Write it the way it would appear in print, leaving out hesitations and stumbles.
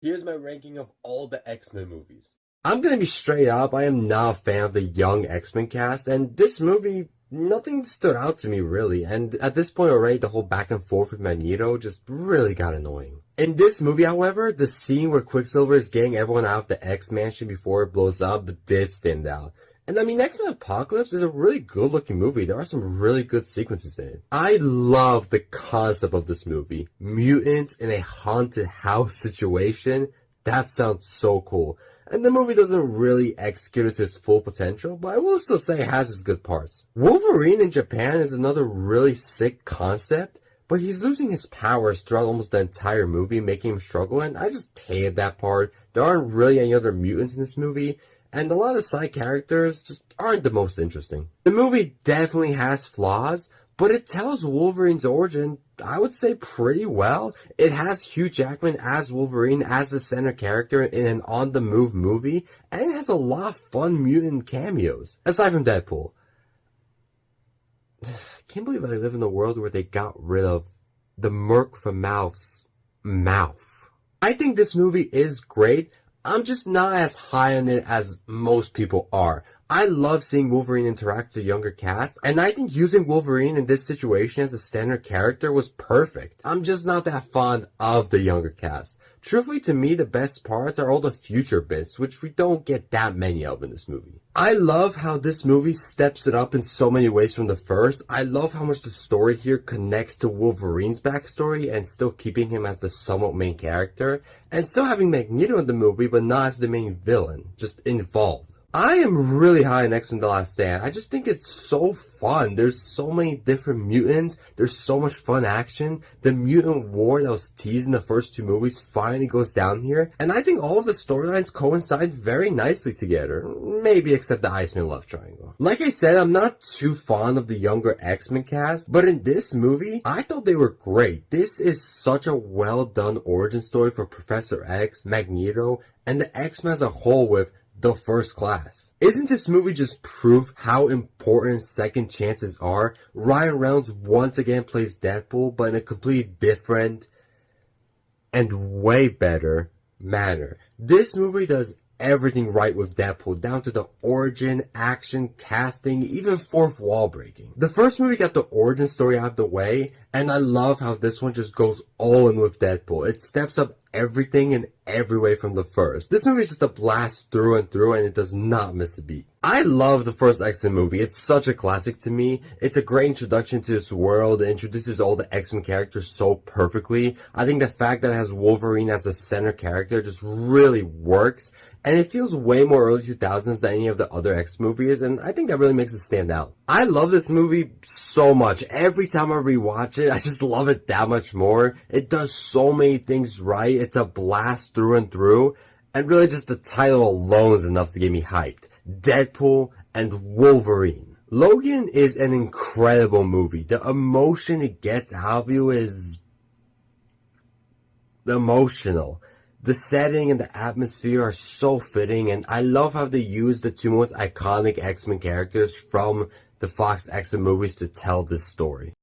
Here's my ranking of all the X-Men movies. I'm gonna be straight up, I am not a fan of the young X-Men cast, and this movie, nothing stood out to me really, and at this point already, the whole back and forth with Magneto just really got annoying. In this movie, however, the scene where Quicksilver is getting everyone out of the X-Mansion before it blows up did stand out. And I mean, X-Men Apocalypse is a really good looking movie. There are some really good sequences in it. I love the concept of this movie. Mutants in a haunted house situation. That sounds so cool. And the movie doesn't really execute it to its full potential, but I will still say it has its good parts. Wolverine in Japan is another really sick concept, but he's losing his powers throughout almost the entire movie, making him struggle, and I just hated that part. There aren't really any other mutants in this movie, and a lot of the side characters just aren't the most interesting. The movie definitely has flaws, but it tells Wolverine's origin, I would say, pretty well. It has Hugh Jackman as Wolverine as the center character in an on-the-move movie, and it has a lot of fun mutant cameos, aside from Deadpool. I can't believe I live in a world where they got rid of the Merc from Mouth's mouth. I think this movie is great. I'm just not as high on it as most people are. I love seeing Wolverine interact with the younger cast, and I think using Wolverine in this situation as a center character was perfect. I'm just not that fond of the younger cast. Truthfully, to me, the best parts are all the future bits, which we don't get that many of in this movie. I love how this movie steps it up in so many ways from the first. I love how much the story here connects to Wolverine's backstory and still keeping him as the somewhat main character, and still having Magneto in the movie, but not as the main villain, just involved. I am really high on X-Men The Last Stand. I just think it's so fun. There's so many different mutants. There's so much fun action. The mutant war that was teased in the first two movies finally goes down here. And I think all of the storylines coincide very nicely together. Maybe except the Iceman love triangle. Like I said, I'm not too fond of the younger X-Men cast, but in this movie, I thought they were great. This is such a well done origin story for Professor X, Magneto, and the X-Men as a whole with the First Class. Isn't this movie just proof how important second chances are? Ryan Reynolds once again plays Deadpool, but in a completely different and way better manner. This movie does everything right with Deadpool, down to the origin, action, casting, even fourth wall breaking. The first movie got the origin story out of the way, and I love how this one just goes all in with Deadpool. It steps up everything in every way from the first. This movie is just a blast through and through, and it does not miss a beat. I love the first X-Men movie. It's such a classic to me. It's a great introduction to this world. It introduces all the X-Men characters so perfectly. I think the fact that it has Wolverine as the center character just really works. And it feels way more early 2000s than any of the other X movies, and I think that really makes it stand out. I love this movie so much. Every time I rewatch it, I just love it that much more. It does so many things right. It's a blast through and through, and really just the title alone is enough to get me hyped. Deadpool and Wolverine. Logan is an incredible movie. The emotion it gets out of you is emotional. The setting and the atmosphere are so fitting, and I love how they use the two most iconic X-Men characters from the Fox X-Men movies to tell this story.